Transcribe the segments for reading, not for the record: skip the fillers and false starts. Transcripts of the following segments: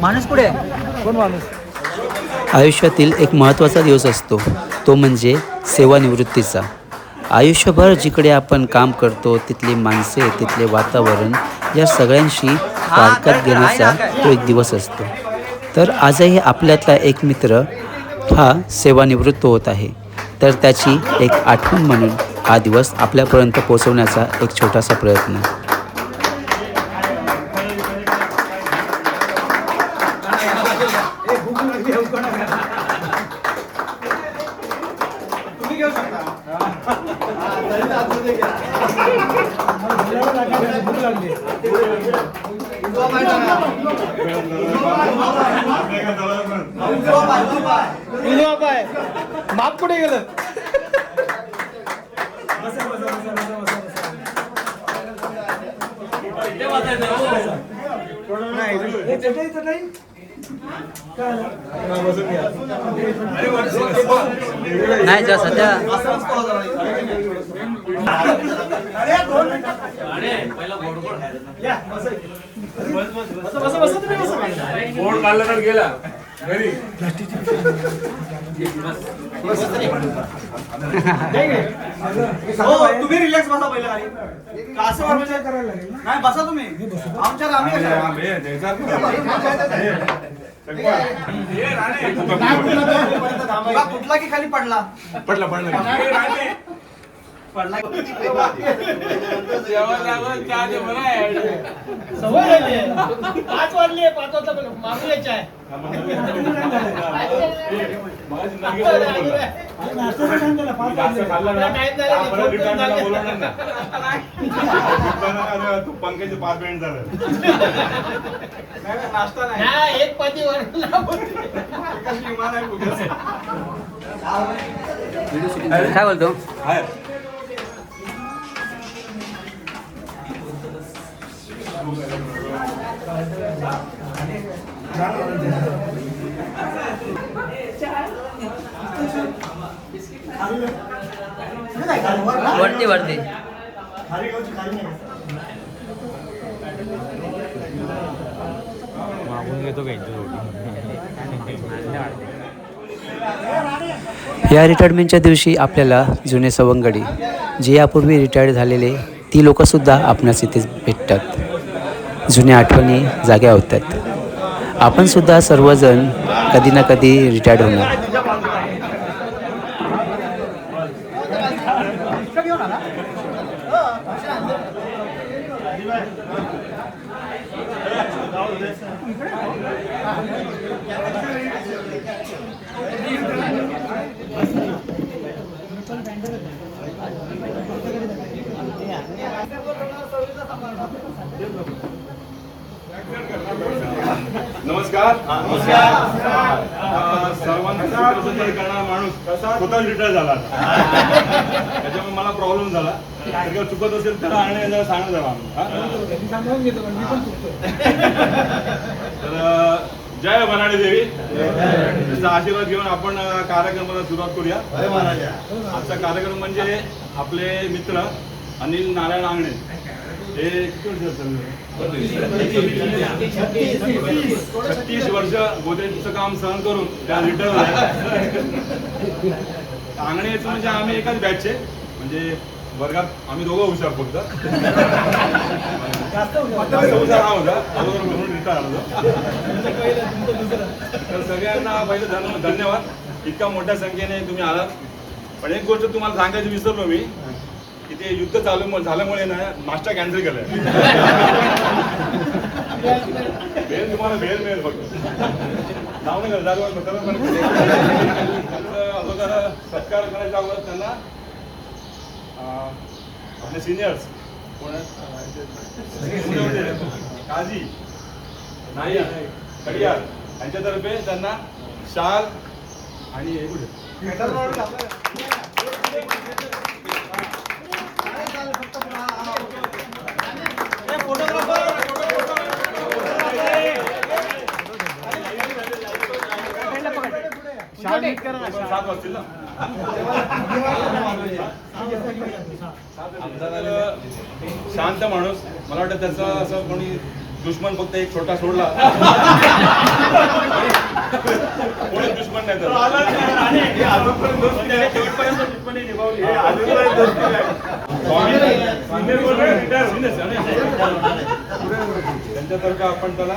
माणूस पुढे कोण माणूस? आयुष्यातील एक महत्त्वाचा दिवस असतो तो म्हणजे सेवानिवृत्तीचा. आयुष्यभर जिकडे आपण काम करतो तिथली माणसे, तिथले वातावरण या सगळ्यांशी फारकत घेण्याचा तो एक दिवस असतो. तर आजही आपल्यातला एक मित्र हा सेवानिवृत्त होत आहे, तर त्याची एक आठवण म्हणून हा दिवस आपल्यापर्यंत पोहोचवण्याचा एक छोटासा प्रयत्न. माप कुठे गेलं? नाही जा सध्या बोर्ड काढला तर गेला घरी. तुम्ही रिलॅक्स बसा पहिला असं नाही बसा तुम्ही आमच्या कुठला की खाली पडला पडला सवय 5 वाजले 5 वाजता मागून यायचे आहे. तू पंकज 5 मिनिट झालं नाश्ता नाही एक पाती काय बोलतो? वरती वरती या रिटायरमेंटच्या दिवशी आपल्याला जुने सवंगडी जे यापूर्वी रिटायर्ड झालेले ती लोकंसुद्धा आपणास इथे भेटतात. जुन्या आठवणी जाग्या होतात. आपणसुद्धा सर्वजण कधी ना कधी रिटायर्ड होणार. नमस्कार. सर्वांचा करणारा माणूस स्वतः रिटायर झाला. त्याच्यामुळे मला प्रॉब्लेम झाला. चुकत असेल तर आणि सांगत जावा. तर जय बनाडी देवी. त्याचा आशीर्वाद घेऊन आपण कार्यक्रमाला सुरुवात करूया. आजचा कार्यक्रम म्हणजे आपले मित्र अनिल नारायण आंगणे हे 36 वर्ष गोदरेजचं काम सहन करून त्या रिटायर झाल्या. आंगणेचं म्हणजे आम्ही एकाच बॅचचे, म्हणजे वर्गात आम्ही दोघं हुशार फक्त हुशार हा होता म्हणून रिटायर झालो. तर सगळ्यांना पहिलं धन्यवाद. इतक्या मोठ्या संख्येने तुम्ही आलात. पण एक गोष्ट तुम्हाला सांगायची विसरलो मी की ते युद्ध झाल्यामुळे ना नाश्ता कॅन्सल केलाय. भेल तुम्हाला भेल मिळेल फक्त नाव नाही अगोदर सत्कार करायच्या अगोदर त्यांना आपले सिनियर्स काजी नाईक कडियार यांच्यातर्फे त्यांना शाल आणि सात वाजतील ना. शांत माणूस, मला वाटतं त्याचा असं कोणी दुश्मन फक्त एक छोटा सोडला कोणी दुश्मन नाही त्यांच्यासारखं आपण त्याला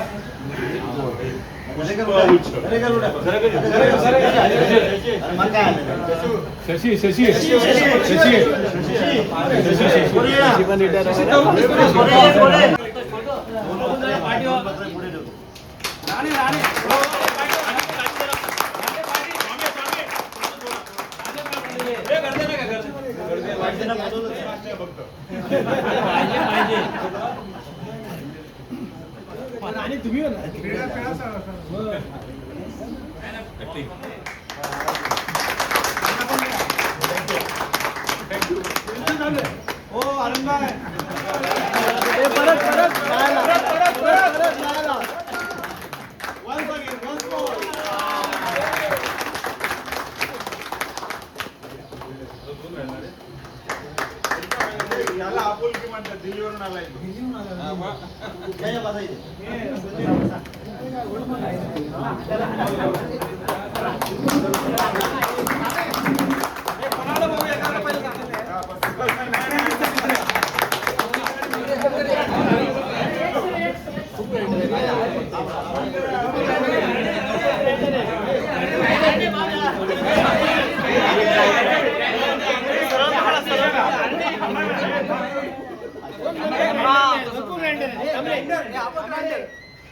याला आपुलकी म्हणतात. दिल्लीवरून आलाय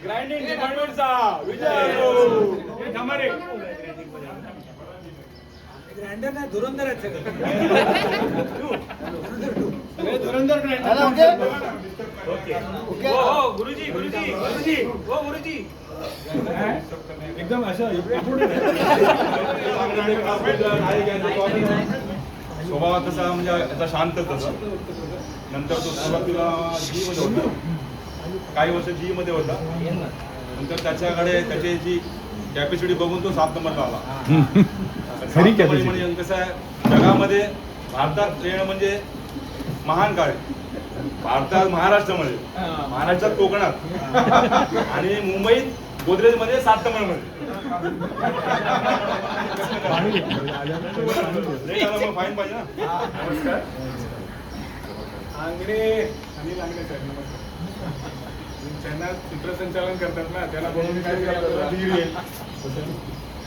ग्राइंडिंग डिपार्टमेंटचा विजय ग्राइंडर नाही धुरंधर आहेत सगळे धुरंधर ग्राइंडर. गुरुजी गुरुजी गुरुजी हो गुरुजी एकदम असं स्वभाव तसा म्हणजे याचा शांत तसा. नंतर तो सुरुवातीला जी मध्ये होता, काही वर्ष जी मध्ये होता. नंतर त्याच्याकडे त्याची जी कॅपॅसिटी बघून तो 7 नंबरला आला. म्हणजे कसं आहे जगामध्ये भारतात येणं म्हणजे महान काळ. भारतात महाराष्ट्रामध्ये, महाराष्ट्रात कोकणात आणि मुंबईत गोदरेजमध्ये 7 नंबरमध्ये. फाईन पाहिजे ना. नमस्कार. आंगणे अनिल आंगणे साहेब नमस्कार. त्यांना सूत्रसंचालन करतात ना, त्याला बोलून काय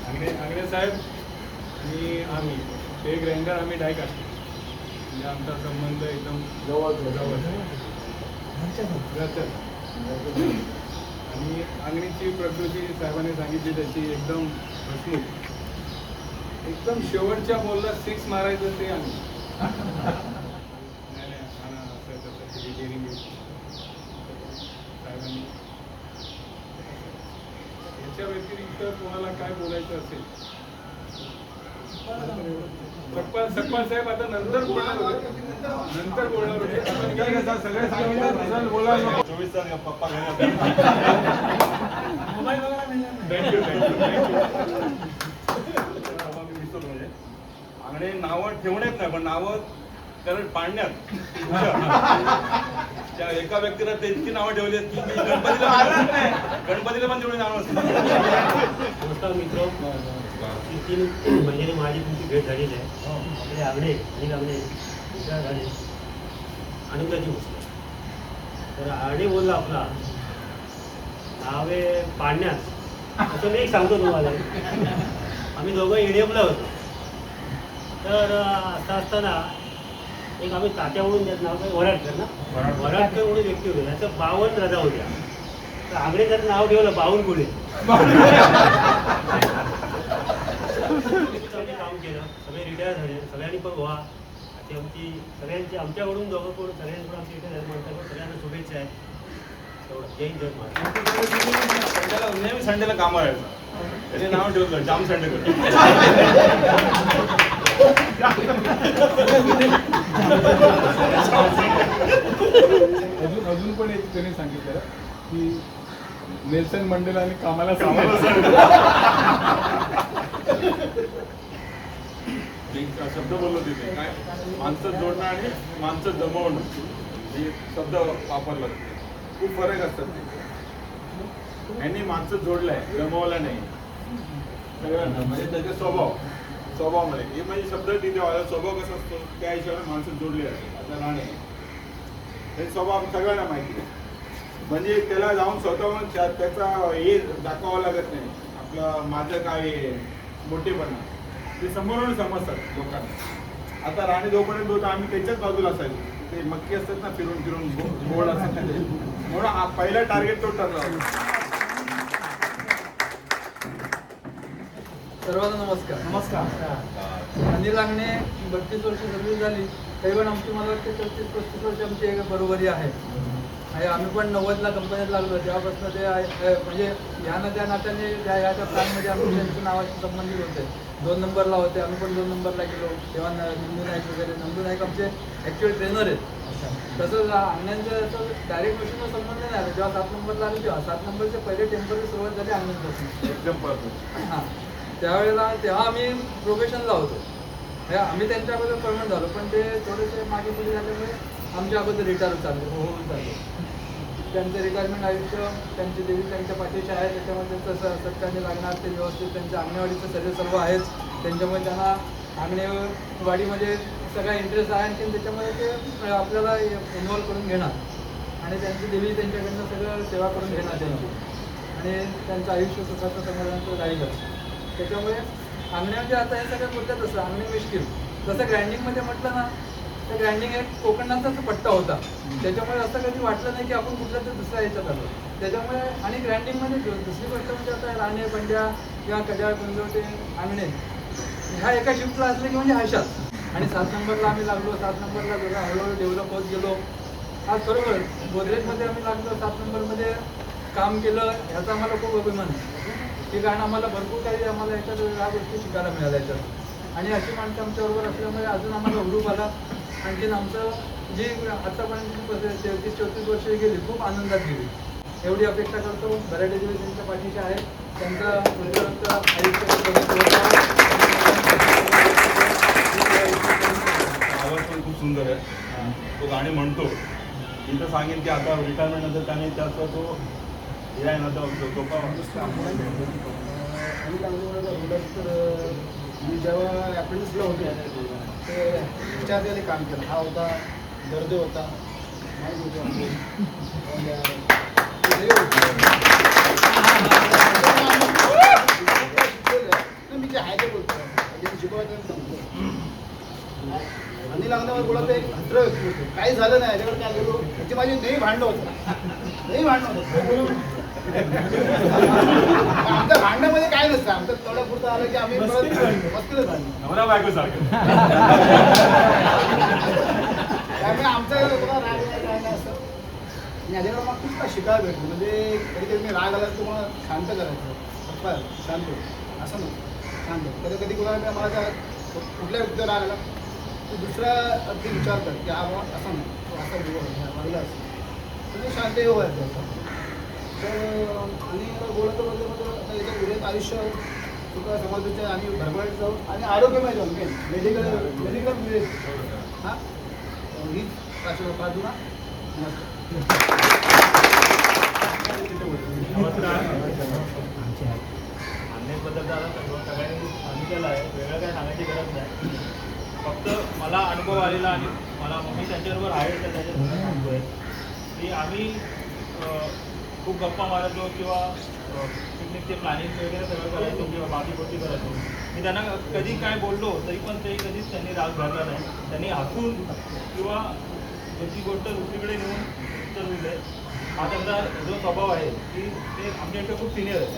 आंगणे साहेब आणि आम्ही ते ग्राइंडर आम्ही डाय काढतो. म्हणजे आमचा संबंध एकदम जवळ आणि अंगणीची प्रकृती साहेबांनी सांगितली तशी एकदम हसमुख. एकदम शेवटच्या बॉलला 6 मारायचं ते आम्ही. साहेबांनी याच्या व्यतिरिक्त कोणाला काय बोलायचं असेल सकपाल साहेब आता नंतर बोलणार होते. सगळे सांगितलं बोलायला 24 तास पप्पा घरी. थँक्यू आणि नावं ठेवण्यात नाही पण नावं कारण पाडण्यात त्या एका व्यक्तीला ते इतकी नावं ठेवली की गणपतीला पण तेवढी नावं असतात. मित्र 3 महिन्याने माझी तुमची भेट झालेली आहे. आपले आगणे आणि आगणे झाले आनंदाची गोष्ट. तर आगणे बोलला आपला नावे पाडण्यात. असं मी एक सांगतो तुम्हाला. आम्ही दोघं EDM ला होतो. तर असं असताना एक आम्ही तात्यावरून त्यात नाव काय वराडकर ना, वराडकर म्हणून व्यक्ती होते, त्याचं 52 रजा होत्या. तर आगळे त्याचं नाव ठेवलं 52 गुळे. काम केलं, सगळे रिटायर झाले, सगळ्यांनी पण व्हा अशी आमची सगळ्यांची आमच्याकडून दोघं करून सगळ्यांकडून आमची इथे माणसाकडून सगळ्यांना शुभेच्छा आहेत. तेवढं जय हिंद, जय महाराष्ट्र. नेहमी संडेला कामावर यायचं, त्याचे नाव ठेवलं जाम संडे करतो. अजून पण एक त्यांनी सांगितलं की नेल्सन मंडेला आणि कामाला शब्द बोललो तिथे काय, माणसं जोडणं आणि माणसं जमवणं हे शब्द वापरला. खूप फरक असतात ते. यांनी माणसं जोडलंय, जमवलं नाही सगळ्यांना. म्हणजे त्याचे स्वभावामध्ये हे म्हणजे शब्द तिथे वाला स्वभाव कसा असतो त्या हिशोबाने माणसं जोडली जाते. आता राणे हे स्वभाव सगळ्यांना माहिती आहे. म्हणजे त्याला जाऊन स्वतःहून त्याचा हे दाखवावं लागत नाही. आपलं माझं काय मोठेपणा ते समोरून समजतात लोकांना. आता राणे जोपर्यंत होता आम्ही त्याच्याच बाजूला असायचो. ते मक्की असतात ना, फिरून फिरून गोड असतात ना, म्हणून पहिला टार्गेट तो ठरला. सर्वांना नमस्कार. नमस्कार. अनिल लागणे 32 वर्ष सर्व्हिस झाली. तरी पण आमची मला वाटते 34-35 वर्ष आमची एक बरोबरी आहे. आणि आम्ही पण 90ला कंपनीत लागलो तेव्हापासून ते म्हणजे ह्या ना त्या नात्याने त्या प्लॅनमध्ये आम्ही त्यांच्या नावाशी संबंधित होते. 2 नंबरला होते, आम्ही पण 2 नंबरला गेलो. तेव्हा नंदू नाईक वगैरे, नंदू नाईक आमचे ॲक्च्युअल ट्रेनर आहेत. तसंच अंगण्यांचं असं डायरेक्ट मशीनचा संबंध नाही आला. जेव्हा 7 नंबरला आलो तेव्हा 7 नंबरचे पहिले टेम्परची सुरुवात झाली अंगणपासून. एकदम परफेक्ट. हां, तेव्हा आम्ही प्रोफेशनला होतो. आम्ही त्यांच्या अगोदर परमनंट झालो, पण ते थोडेसे मागे पुढे झाल्यामुळे आमच्या अगोदर रिटायर होऊन चालले. त्यांचं रिटायरमेंट आयुष्य त्यांची देवी त्यांच्या पाठीशी आहे. त्याच्यामध्ये तसं सरकारने लागणार ते व्यवस्थित त्यांच्या अंगणवाडीचं सर्व आहेच. त्यांच्यामुळे त्यांना अंगणवाडीमध्ये सगळा इंटरेस्ट आहे. आणखी त्याच्यामध्ये ते आपल्याला इन्व्हॉल्व करून घेणार आणि त्यांची देवी त्यांच्याकडनं सगळं सेवा करून घेणार त्यांची, आणि त्यांचं आयुष्य सुखाचं समाधानाचं राहीलच. त्याच्यामुळे अंगण्यामध्ये आता हे सगळं बोलतात तसं अंगणे मिश्किल. जसं ग्राइंडिंगमध्ये म्हटलं ना, तर ग्राइंडिंग एक कोकणाचाच पट्टा होता. त्याच्यामुळे असं कधी वाटलं नाही की आपण कुठल्या तरी दुसऱ्या ह्याच्यात आलो. त्याच्यामुळे आणि ग्राइंडिंगमध्ये दुसरी गोष्ट म्हणजे आता राणे पंड्या किंवा कजाळ पंजवटे अंगणे ह्या एका शिफ्टला असले की म्हणजे हशात. आणि 7 नंबरला आम्ही लागलो. 7 नंबरला जरा हळूहळू डेव्हलप होत गेलो. आज बरोबर गोदरेजमध्ये आम्ही लागलो. 7 नंबरमध्ये काम केलं ह्याचा आम्हाला खूप अभिमान आहे. की कारण आम्हाला भरपूर काही आम्हाला याच्यात ह्या गोष्टी शिकायला मिळाल्या याच्यात. आणि अशी माणसं आमच्याबरोबर असल्यामुळे अजून आम्हाला हुरूप आला. आणखीन आमचं जी आतापर्यंत 33-34 वर्ष गेली खूप आनंदात गेली एवढी अपेक्षा करतो. बऱ्याच दिवस त्यांच्या पाठीशी आहे. त्यांचा आवाज पण खूप सुंदर आहे. तो गाणी म्हणतो. मी तर सांगेन की आता रिटायरमेंट नंतर त्याने त्याचा तो हे आहे ना मी जेव्हा अप्रेंटिसला होते ते विचारलेले काम केलं. हा होता दर्द होता माहीत होते मी जे आहे ते बोलतो शिकवायचं सांगतो. अनिल लागण्यावर बोलत एक हत्र व्यक्ती होते. काही झालं नाही याच्याकडे काय गेलो म्हणजे माझी नेही भांडण होतं. आमच्या भांडणामध्ये काय नसतं. आमचं तेवढ्यापुरतं आलं की आम्ही मस्तीच भांडण नवरा बायको सारखं. त्यामुळे आमचं राग काय नाही असतं. आणि याच्याकडे मला खूप काय शिकायला भेटलं. म्हणजे कधी कधी मी राग आला तर तुम्हाला शांत करायचं. शांत असं नव्हतं शांत. कधी कधी कोणाला मला कुठल्या व्यक्तीला राग आला तो दुसऱ्या अगदी विचार कर की हा असं नाही तो असा वागला असं म्हणजे शांत हे व्हायचं असं. तर आणि बोलत आता याच्या उद्याच आयुष्य सुद्धा समाजाच्या आणि भरभराट जाऊ आणि आरोग्यमय जाऊ मेडिकल मिळेल. हां हीच प्रार्थना. अन्यायबद्दल झाला तर सगळ्यांनी सांगितलेलं आहे. वेगळं काय सांगायची गरज नाही. फक्त मला अनुभव आलेला आणि मला मी त्यांच्याबरोबर आहे तर त्याच्याबरोबर सांगतोय की आम्ही खूप गप्पा मारायचो किंवा ते प्लॅनिंग वगैरे सगळं करायचो किंवा बाकी गोष्टी करायचो. मी त्यांना कधी काय बोललो तरी पण ते कधीच त्यांनी राग धरला नाही. त्यांनी हसून किंवा ती गोष्ट दुसरीकडे नेऊन उत्तर दिले. हा त्यांचा जो स्वभाव आहे की ते आमच्याकडे खूप सिनियर आहे,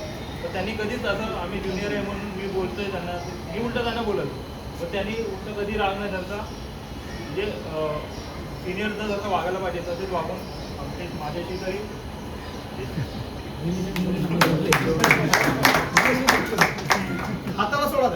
तर त्यांनी कधीच असं आम्ही ज्युनियर आहे म्हणून मी बोलतोय त्यांना, मी उलटं त्यांना बोलत, पण त्यांनी उलटं कधी राग नाही त्यांचा. म्हणजे सिनियरचं जसं वागायला पाहिजे तसेच वागून आमचे माझ्याशी तरी हाताला सोडा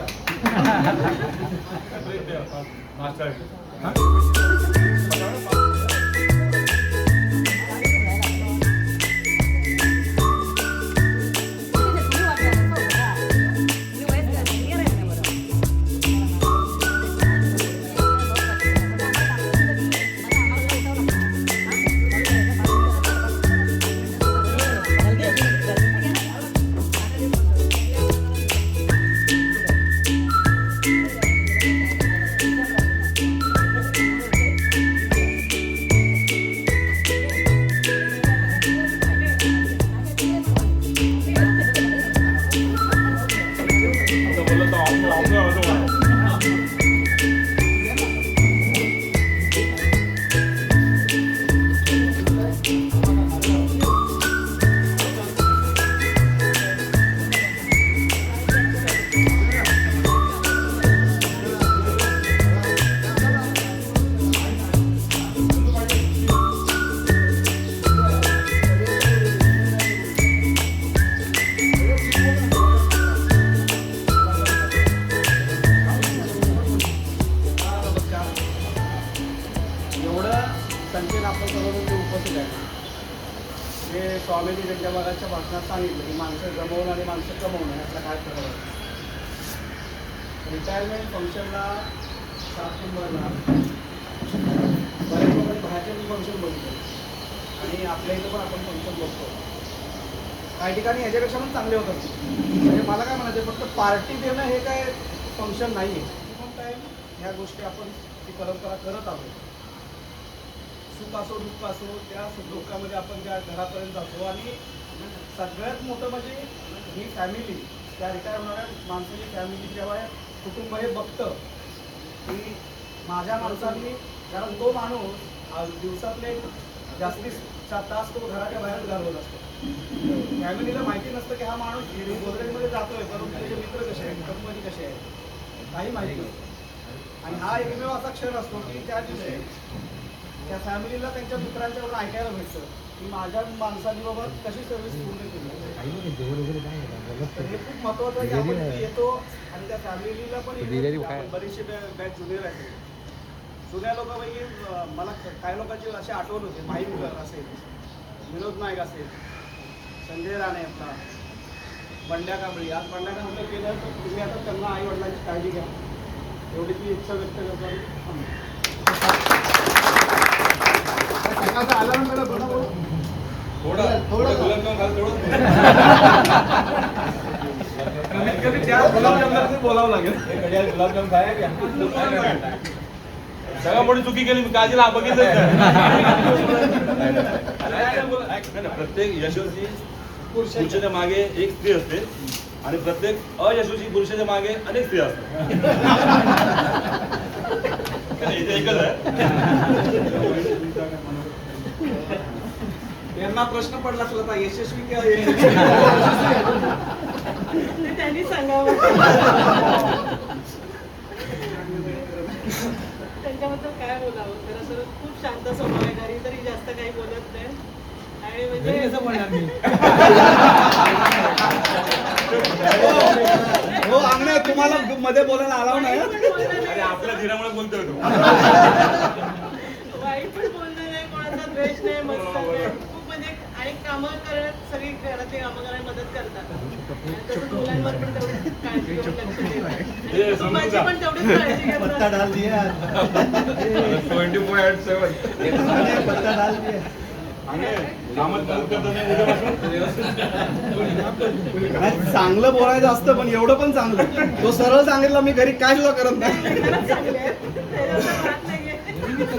संकेत आपण सर्वजण जे उपस्थित आहे हे स्वामीजी त्यांच्या मगाच्या भाषणात सांगितलं की माणसं जमवणं आणि माणसं कमवणं यातला काय फरक आहे. रिटायरमेंट फंक्शनला 7 नंबरला बरेच लोक बाहेरचे फंक्शन बघतो आणि आपल्या इथं पण आपण फंक्शन बघतो. काही ठिकाणी ह्याच्यापेक्षा पण चांगले होतात. म्हणजे मला काय म्हणायचं फक्त पार्टी देणं हे काय फंक्शन नाही आहे. पण काय ह्या गोष्टी आपण ती परंपरा करत आहोत. सुख असो दुःख असो त्या दुःखामध्ये आपण त्या घरापर्यंत जातो आणि सगळ्यात मोठं म्हणजे ही फॅमिली त्या रिटायर होणाऱ्या माणसाची फॅमिली जेव्हा कुटुंब हे बघतं की माझ्या माणसांनी, कारण तो माणूस दिवसातले जास्तीत तास तो घराच्या बाहेर घालवत असतो. फॅमिलीला माहिती नसतं की हा माणूस गोदरेजमध्ये जातोय, परंतु त्याचे मित्र कसे आहेत, कुटुंबाची कसे आहेत काही माहिती नसतं. आणि हा एकमेव असा क्षण असतो की त्या दिवशी त्या फॅमिलीला त्यांच्या मित्रांच्याकडून ऐकायला भेटतं की माझ्या माणसाने बाबा कशी सर्व्हिस पूर्ण केली. तर हे खूप महत्त्वाचं आहे की आपण येतो आणि त्या फॅमिलीला पण बरीचशी बॅच ज्युनियर आहे. जुन्या लोकांपैकी मला काही लोकांची अशी आठवण होते. माही मुगर असेल, विनोद नाईक असेल, संजय राणे आपला, बंड्या कांबळी. आज बंड्या कांबळी केलं तर तुम्ही आता त्यांना आई वडिलांची काळजी घ्या एवढी ती इच्छा व्यक्त करतो. सकाळचा अलार्म केला बोलावं लागेल. गुलाबजाम खाया सगळ्यात मोठी चुकी केली मी काळजीला बघितलं. प्रत्येक यशस्वी पुरुषाच्या मागे एक स्त्री असते आणि प्रत्येक अयशस्वी पुरुषाच्या मागे अनेक स्त्रिया असतात. एकच आहे. यांना प्रश्न पडला असला तर यशस्वी किंवा त्यांनी सांगावं. त्यांच्याबद्दल काय बोलावं. खरं तर खूप शांत स्वभाव आहे. घरी तरी जास्त काही बोलत नाही आणि म्हणजे कसं बोलणार मी. हो अंगणे तुम्हाला मध्ये बोलायला आला नाही. अरे आपल्या धीरामुळे बोलतोय तू. वाईट पण बोलणं नाही, कोणाचा द्वेष नाही, मस्त नाही. खूप म्हणजे आणि कामं करण्यात सगळी घरातली कामं करायला मदत करतात. तसंच मुलांवर पण तेवढीच काळजी घेऊन लक्ष देतात. माझी पण तेवढीच काळजी घेतात. 24/7 चांगलं बोलायचं असतं पण एवढं पण चांगलं. तो सरळ सांगितलं मी घरी काय सुद्धा करत नाही.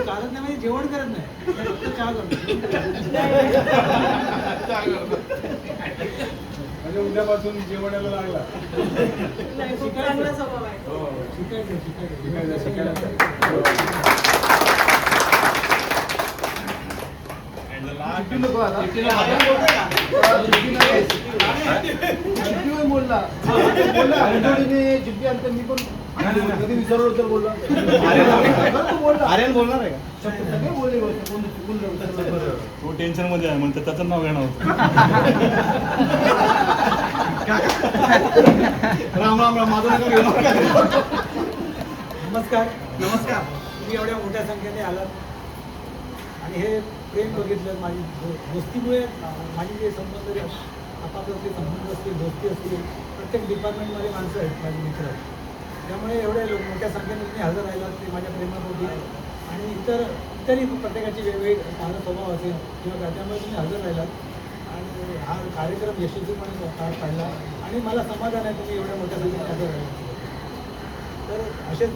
कारण नाही जेवण करत नाही, चहा करतो. म्हणजे उद्यापासून जेवणाला लागला. नाही, खूप चांगला स्वभाव आहे. हो. शिकायचं. शिकायला. And the last- चिठ्ठी नको आता. आर्यन बोलतोय का? चिठ्ठी नाही. चिठ्ठीवर बोलला. बोलला, हंडोळीने चिठ्ठी आणते, मी पण कधी विसरलो तर बोलला. आर्यन बोलणार आहे का? सगळे बोलले गोष्ट, कोण चुकून विसरलं. तो टेन्शन मध्ये आहे म्हणते त्याचं नाव घेणार होतं. राम राम राम, माझं नका घेऊ नका. नमस्कार. नमस्कार. तुम्ही एवढ्या मोठ्या संख्येने आलात आणि हे प्रेम बघितलं. माझी दोस्तीमुळे माझे जे संबंध आपापले संबंध असतील, दोस्ती असतील, प्रत्येक डिपार्टमेंटमध्ये माणसं आहेत माझे मित्र. त्यामुळे एवढ्या मोठ्या संख्येने तुम्ही हजर राहिलात ते माझ्या प्रेमापोटी. आणि इतरही प्रत्येकाची वेगवेगळी चांगला स्वभाव असेल किंवा त्यामुळे तुम्ही हजर राहिलात आणि हा कार्यक्रम यशस्वीपणे पार पाडला. आणि मला समाधान आहे तुम्ही एवढ्या मोठ्या संख्येने हजर राहिलात. तर असेच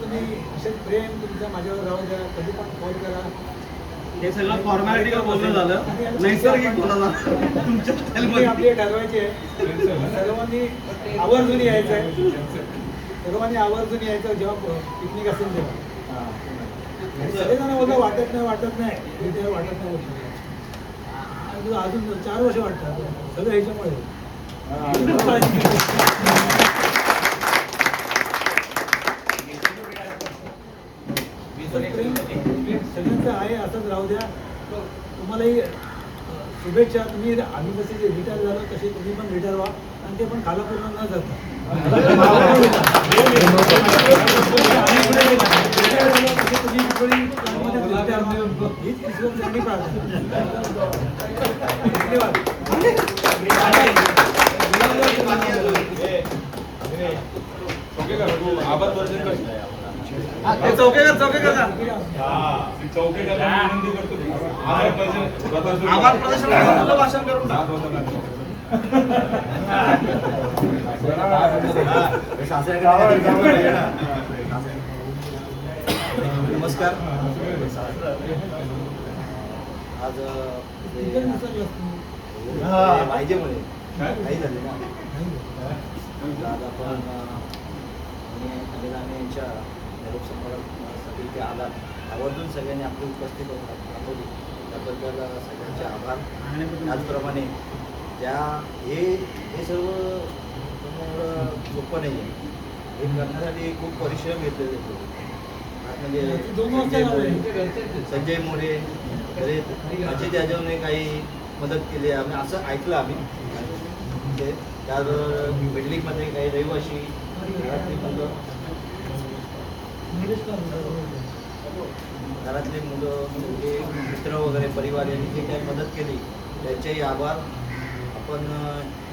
प्रेम तुमचं माझ्यावर राहू द्या. कधी पण कॉल करा. हे सगळं फॉर्मॅलिटीवर बोलणं झालं, नैसर्गिक बोलणं तुम्ही आपले ठरवायचे आहे. सर्वांनी आवर्जून यायचं आहे. सर्वांनी आवर्जून यायचं जेव्हा पिकनिक असेल तेव्हा. आणि सगळेजण बोलतात वाटत नाही तेव्हा वाटत नाही होत. अजून 4 वर्ष वाटतात सगळं ह्याच्यामुळे. सगळ्यांचं आहे असंच राहू द्या. तुम्हालाही शुभेच्छा. आम्ही जसे रिटायर झालो तसे तुम्ही पण रिटायर व्हा आणि ते पण खालापूर्ण न जाता. हीच ईश्वरांनी प्रार्थना. धन्यवाद. आवाज वर्जन कर. चौकेकर विनंती करतो. आभार प्रदर्शन भाषण करून नमस्कार. आज पाहिजेमुळे काही झाले ना. आज आपण अनिल यांच्या निरोप समारंभासाठी ते आलात. आवर्जून सगळ्यांनी आपली उपस्थित दाखवली त्याबद्दल सगळ्यांचे आभार. त्याचप्रमाणे हे सर्व सोपं नाही आहे. हे करण्यासाठी खूप परिश्रम घेतलेले होते. म्हणजे संजय मोरे अजित यादवने काही मदत केली. आम्ही असं ऐकलं. आम्ही त्याबरोबर बिल्डिंगमध्ये काही रहिवाशी घरातले मुलं मुलगे मित्र वगैरे परिवार यांनी जे काही मदत केली त्यांचेही आभार. आपण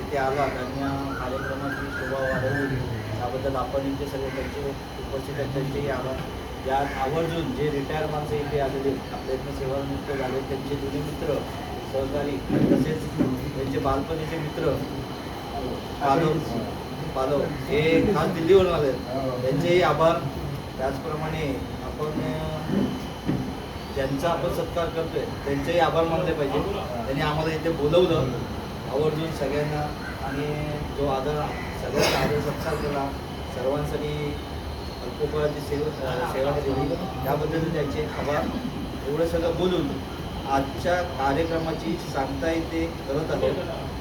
इथे आलात आणि या कार्यक्रमाची शोभा वाढवली त्याबद्दल आपण इथे सगळे त्यांचे उपस्थित आहेत त्यांचेही आभार. यात आवर्जून जे रिटायर माणसं इथे आलेले आपल्या इथून सेवानिवृत्त झाले त्यांचे जुने मित्र सहकारी तसेच त्यांचे बालपणीचे मित्र पालव हे खास दिल्लीवरून आले त्यांचेही आभार. त्याचप्रमाणे आपण ज्यांचा आपण सत्कार करतोय त्यांचेही आभार मानले पाहिजे. त्यांनी आम्हाला इथे बोलवलं आवर्जून सगळ्यांना आणि जो सगळ्यांचा आदर सत्कार केला सर्वांसाठी अल्पोपळाची सेवा दिली त्याबद्दल त्यांचे आभार. एवढं सगळं बोलून आजच्या कार्यक्रमाची सांगता इथे करत आहोत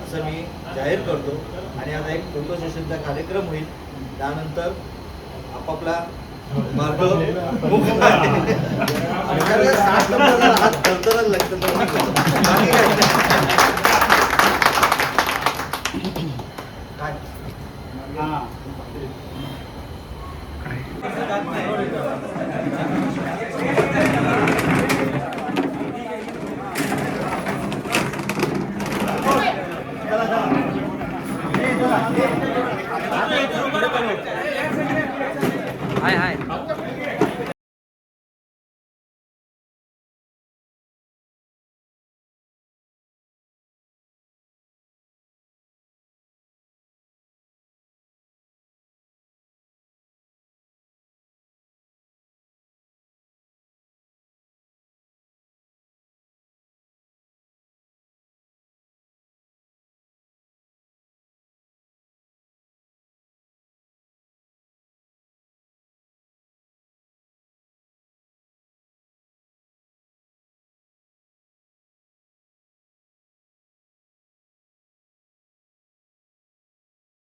असं मी जाहीर करतो. आणि आता एक फोटो सेशनचा कार्यक्रम होईल. त्यानंतर आपापला मार्ग हात धरधरच लागतं. काय हाय